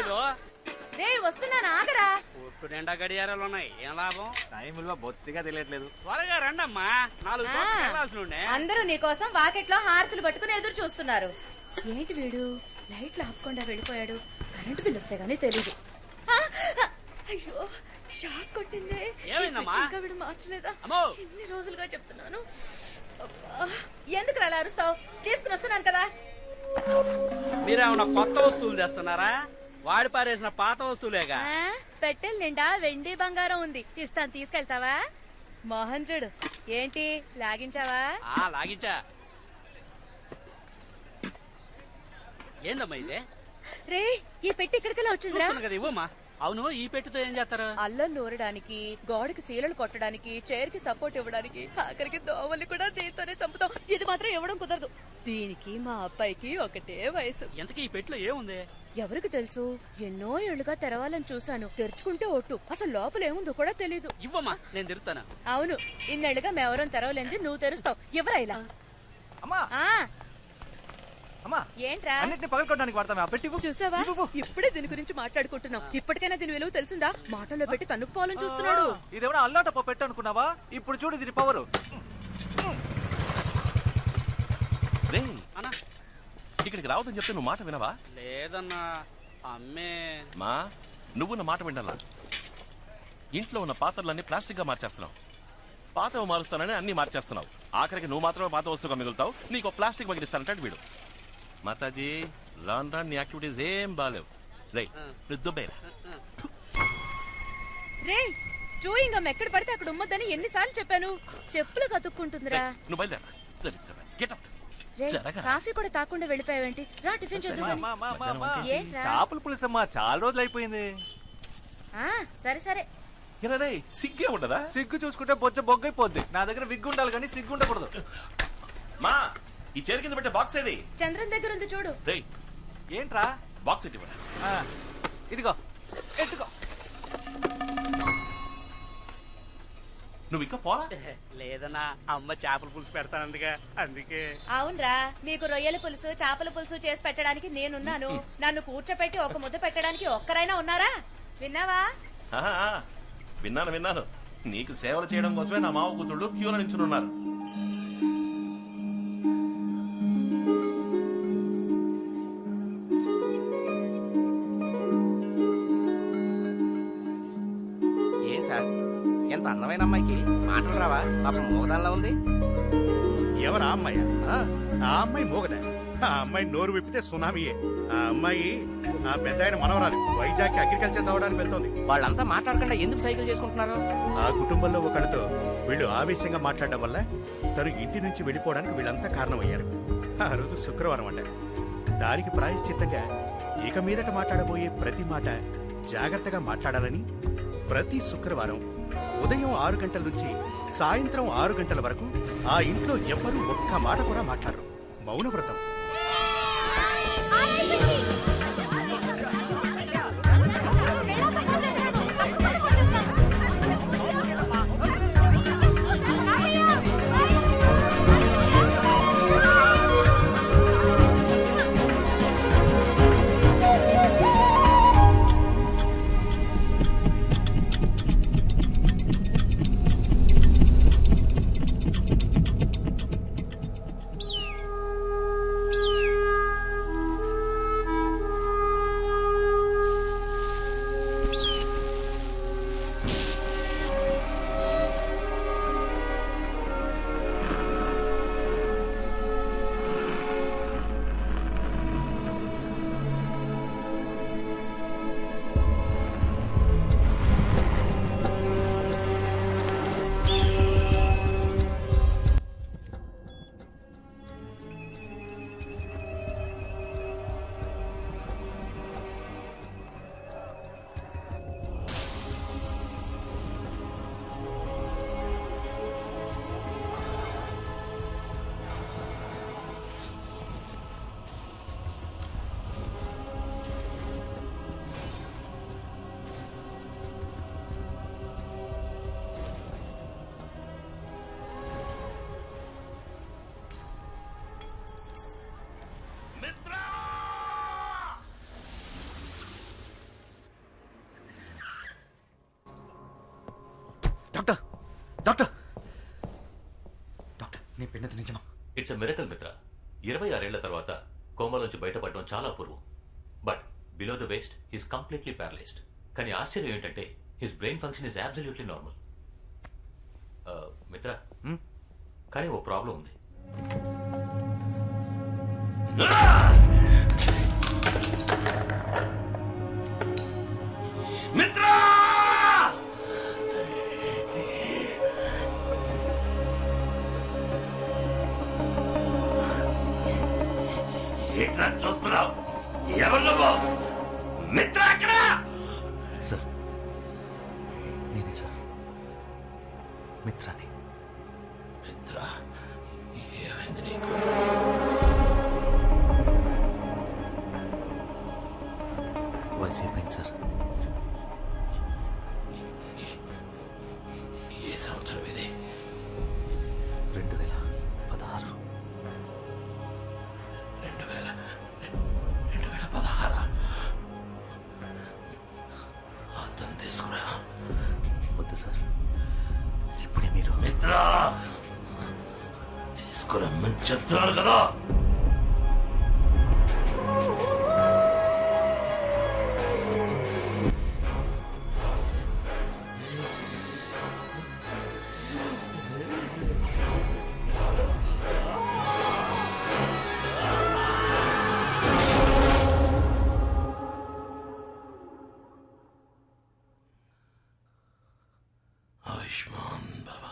మీరు రే వస్తున్నాను ఆగరా. ఒట్టు నిండా గడియారాలు ఉన్నాయి, ఏం లాభం? టైం విలువ బొత్తిగా తెలియట్లేదు. త్వరగా రండమ్మా, 4 చోట్లకి వెళ్ళాల్సి ఉండే. అందరూ నీకోసం వాకెట్లో హారతులు పట్టుకుని ఎదురు చూస్తున్నారు. ఏంటి వీడు లైట్లు ఆపకుండా వెళ్ళిపోయాడు? కరెంటు బిల్లు వస్తే గానీ తెలీదు. అయ్యో షాక్ కొట్టిందే. ఇంకా వీడు మార్చలేదా? ఎన్ని రోజులుగా చెప్తున్నాను. ఎందుకు అలా అరుస్తావు? తీసుకుని వస్తున్నాను కదా. మీరేమన్నా కొత్త వస్తువులు తెస్తున్నారా? వాడి పారేసిన పాత వస్తువులేగా. పెట్టెల నిండా వెండి బంగారం ఉంది, ఇస్తాను, తీసుకెళ్తావా? మోహన్ చూడు, ఏంటి లాగించావా? లాగించా. ఏందమ్మా ఇదే? రే ఈ పెట్టి ఇక్కడికి వచ్చిందిరా కదా, ఇవ్వమ్మా. అవును, ఈ పెట్టితో ఏం చేస్తారు? అల్లం నూరడానికి, గోడకి సీలలు కొట్టడానికి, చైర్ కి సపోర్ట్ ఇవ్వడానికి, ఆఖరికి దోవల్ని కూడా దీంతోనే చంపుతాం. ఇది మాత్రం ఇవ్వడం కుదరదు. దీనికి మా అబ్బాయికి ఒకటే వయసు. ఎంతకీ ఈ పెట్టిలో ఏముంది? ఎవరికి తెలుసు? ఎన్నో ఏళ్లుగా తెరవాలని చూశాను, తెరుచుకుంటే ఒట్టు. అసలు లోపల ఏముందో కూడా తెలీదు. ఇవ్వమ్మా, నేను తెరుస్తాను. అవును, ఇన్నేళ్లుగా మేవరం తెరవలేంది, నువ్వు తెరుస్తావు. ఎవరా ఇలా? ఏంట్రా అన్నిటిని పగలకొట్టడానికి వాడతామే ఆ పెట్టి. చూసావా, ఇప్పుడే దీని గురించి మాట్లాడుకుంటున్నాం. ఇప్పటికైనా దీని విలువ తెలిసిందా? మాటల్లో పెట్టి తన్నుకుపోవాలని చూస్తున్నాడు. ఇదేమన్నా అల్లాటప్ప పెట్టు అనుకున్నావా? ఇప్పుడు చూడు దీని పవరు. ఇక్కడికి రావద్దని చెప్తే నువ్వు మాట వినవా? లేదన్నా, అమ్మే. మా నువ్వు నా మాట వినాలా? ఇంట్లో ఉన్న పాత్రలన్నీ ప్లాస్టిక్ గా మార్చేస్తున్నావు. పాతవి మారుస్తానని అన్ని మార్చేస్తున్నావు. ఆఖరికి నువ్వు మాత్రమే పాత వస్తువుగా మిగులుతావు. నీకు ప్లాస్టిక్ మగిలిస్తానంటాడు వీడు. మాతాజీ, రాన్ రాన్ నీ యాక్టివిటీస్ ఏం బాలేవు. రే దుబ్బేరా. రే చూయింగ్ ఎక్కడ పడితే అక్కడ ఉమ్మద్దని ఎన్నిసార్లు చెప్పాను? చెప్పులు కతుక్కుంటుందిరా. నువ్వు బయలుదేరా. కాఫీ కూడా తాకుండా వెళ్ళిపోయావేంటి? రా టిఫిన్ చేద్దాం. చేపల పులుసమ్మా, చాలా రోజులు అయిపోయింది. సరే సరే. సిగ్గే ఉండదా? సిగ్గు చూసుకుంటే బొచ్చ బొగ్గైపోద్ది. నా దగ్గర విగ్గు ఉండాలి కానీ సిగ్గు ఉండకూడదు. మా ఈ చైర్ కింద పెట్టే బాక్స్ ఏది? చంద్రన్ దగ్గర ఉంది చూడు. ఏంట్రా బాక్స్ ఎట్టి? ఇదిగో ఎట్టుకో. నువ్వు ఇంకా పోలా? లేదన్నా, అమ్మ చేపల పులుసు పెడతానందుగా, అందుకే. అవునరా, మీకు రొయ్యల పులుసు, చేపల పులుసు చేసి పెట్టడానికి నేనున్నాను. నన్ను కూర్చోపెట్టి ఒక ముద్ద పెట్టడానికి ఒక్కరైనా ఉన్నారా? విన్నావా? విన్నాను. నీకు సేవలు చేయడం కోసమే నా మావ కూతుళ్ళు క్యూలో నిల్చున్నారు. ఏ సార్, ఎంత అందమైన అమ్మాయికి మాటలు రావా? పాపం మూగదానిలా ఉంది. ఎవరా అమ్మాయి? ఆ అమ్మాయి మూగదా? ఆ అమ్మాయి నోరు విప్పితే సునామీయే. ఆ అమ్మాయి ఆ పెద్ద ఆయన మనవరాలు. వైజాగ్ అగ్రికల్చర్ చదవడానికి వెళ్తోంది. వాళ్ళంతా మాట్లాడకుండా ఎందుకు సైకిల్ చేసుకుంటున్నారు? ఆ కుటుంబంలో ఒకరితో వీళ్ళు ఆవేశంగా మాట్లాడడం వల్ల తను ఇంటి నుంచి వెళ్ళిపోవడానికి వీళ్ళంతా కారణమయ్యారు. ఆ రోజు శుక్రవారం అంట. దానికి ప్రాయశ్చిత్తంగా ఇక మీదట మాట్లాడబోయే ప్రతి మాట జాగ్రత్తగా మాట్లాడాలని ప్రతి శుక్రవారం ఉదయం 6 గంటల నుంచి సాయంత్రం 6 గంటల వరకు ఆ ఇంట్లో ఎవ్వరూ ఒక్క మాట కూడా మాట్లాడరు. మౌనవ్రతం. డాక్టర్ డాక్టర్ నేను పిన్నది నిజమా? ఇట్స్ ఎ మిరకల్ మిత్ర. 26 ఏళ్ల తర్వాత కోమలోంచి బయటపడడం చాలా అపూర్వం. But below the waist he's completely paralysed. కానీ ఆశ్చర్యం ఏంటంటే his brain function is absolutely normal. Mitra, కానీ ఓ ప్రాబ్లం ఉంది. మిత్రా! ఏంట్రా చూస్తున్నావు? ఎవరు నువ్వు? మిత్ర అక్కడ! సార్ నేనే సార్, మిత్రాని. మిత్ర, ఏమైంది నీకు? వయసు అయిపోయింది సార్. ఏ సంవత్సరం ఇది? 2016. 2016. అర్థం తీసుకురా. వద్దు సార్, ఇప్పుడే మీరు. మిత్ర, తీసుకురమ్మని చెప్తున్నాను కదా. ఆయుష్మాన్ బాబా.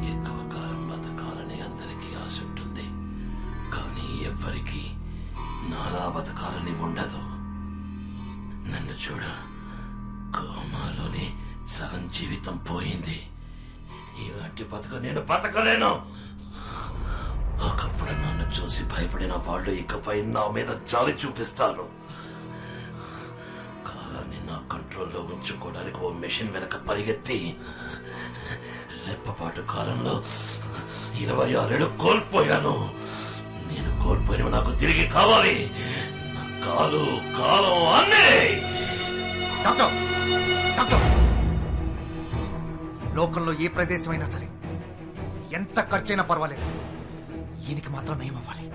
ఎక్కువ కాలం బతకాలని అందరికీ ఆశ ఉంటుంది, కానీ ఎవ్వరికీ నాలా బతకాలని ఉండదు. నన్ను చూడ, కోమాలోనే సగం జీవితం పోయింది. ఇలాంటి బతుకు నేను బతకలేను. ఒకప్పుడు నన్ను చూసి భయపడిన వాళ్ళు ఇకపై నా మీద జాలి చూపిస్తారు. కాలాన్ని నా కంట్రోల్లో ఉంచుకోవడానికి ఓ మెషిన్ వెనక పరిగెత్తి రెప్పపాటు కాలంలో 26 ఏళ్ళు కోల్పోయాను. నేను కోల్పోయినవి నాకు తిరిగి కావాలి. నా కాలు, కాలం అన్నీ. డాక్టర్ డాక్టర్, లోకంలో ఏ ప్రదేశమైనా సరే ఎంత ఖర్చైనా పర్వాలేదు, ఈయనకి మాత్రం నయం అవ్వాలి.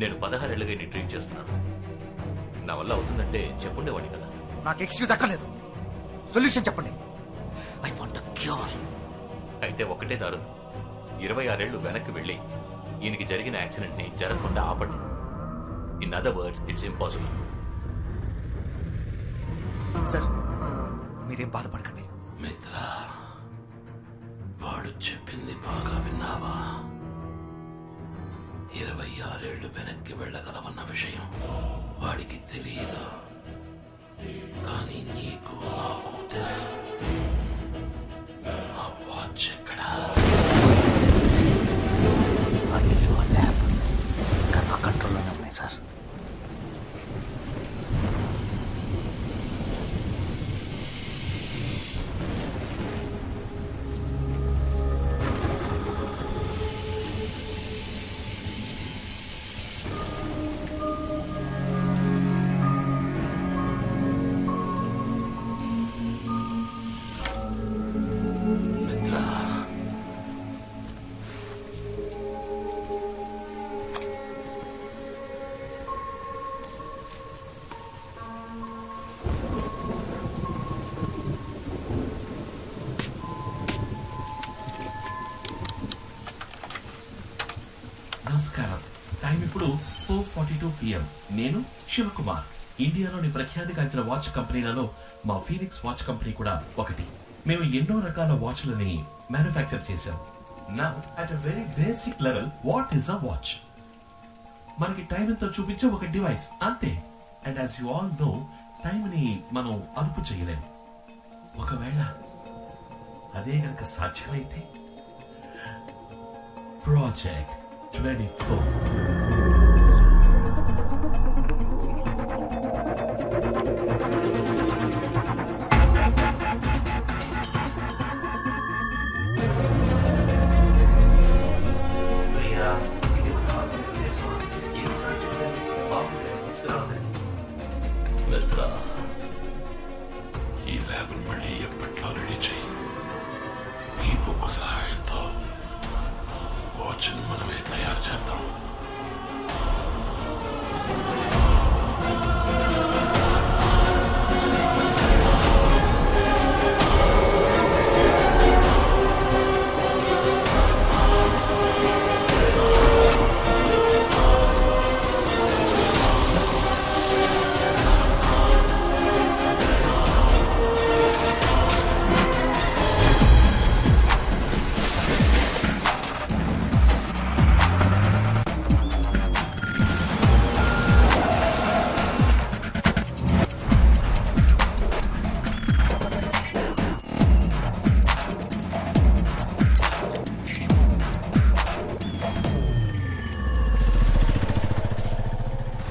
నేను 16 ఏళ్ళుగా నీ ట్రీట్ చేస్తున్నాను. నా వల్ల అవుతుందంటే చెప్పుండేవాడిని కదా. నాకు ఎక్స్క్యూజ్ అక్కర్లేదు, సొల్యూషన్ చెప్పండి. I want the cure. అయితే ఒకటే దారు, 26 ఏళ్లు వెనక్కి వెళ్ళి ఈయనకి జరిగిన యాక్సిడెంట్ ని జరగకుండా ఆపండి. In other words, it's impossible. Sir మీరేం బాధపడకండి. మిత్ర, వాడు చెప్పింది బాగా విన్నావా? 26 ఏళ్లు వెనక్కి వెళ్ళగలవన్న విషయం వాడికి తెలియదు, కానీ నీకు నాకు తెలుసు. ఆ వాచ్ ఎక్కడా? కానీ నా కంట్రోల్లోనే ఉన్నాయి సార్. నమస్కారం. టైం ఇప్పుడు 4:42 PM. నేను శివకుమార్. ఇండియాలోని ప్రఖ్యాతిగాంచిన వాచ్ కంపెనీలలో మా ఫీనిక్స్ వాచ్ కంపెనీ కూడా ఒకటి. మేము ఎన్నో రకాల వాచ్లని మ్యానుఫ్యాక్చర్ చేశాం. నా at a very basic level, what is a watch? మనకి టైం ఎంతో చూపించే ఒక డివైస్ అంతే. And as you all know, time ని మనం అదుపు చేయలేము. ఒకవేళ అదే గనక సాధ్యమైతే ప్రాజెక్ట్ 24. మిత్ర, ఈ ల్యాబ్ మళ్ళీ ఎప్పట్లో రెడీ చేయి. ఈ బుక్ సహాయంతో వాచ్ని మనమే తయారు చేద్దాం.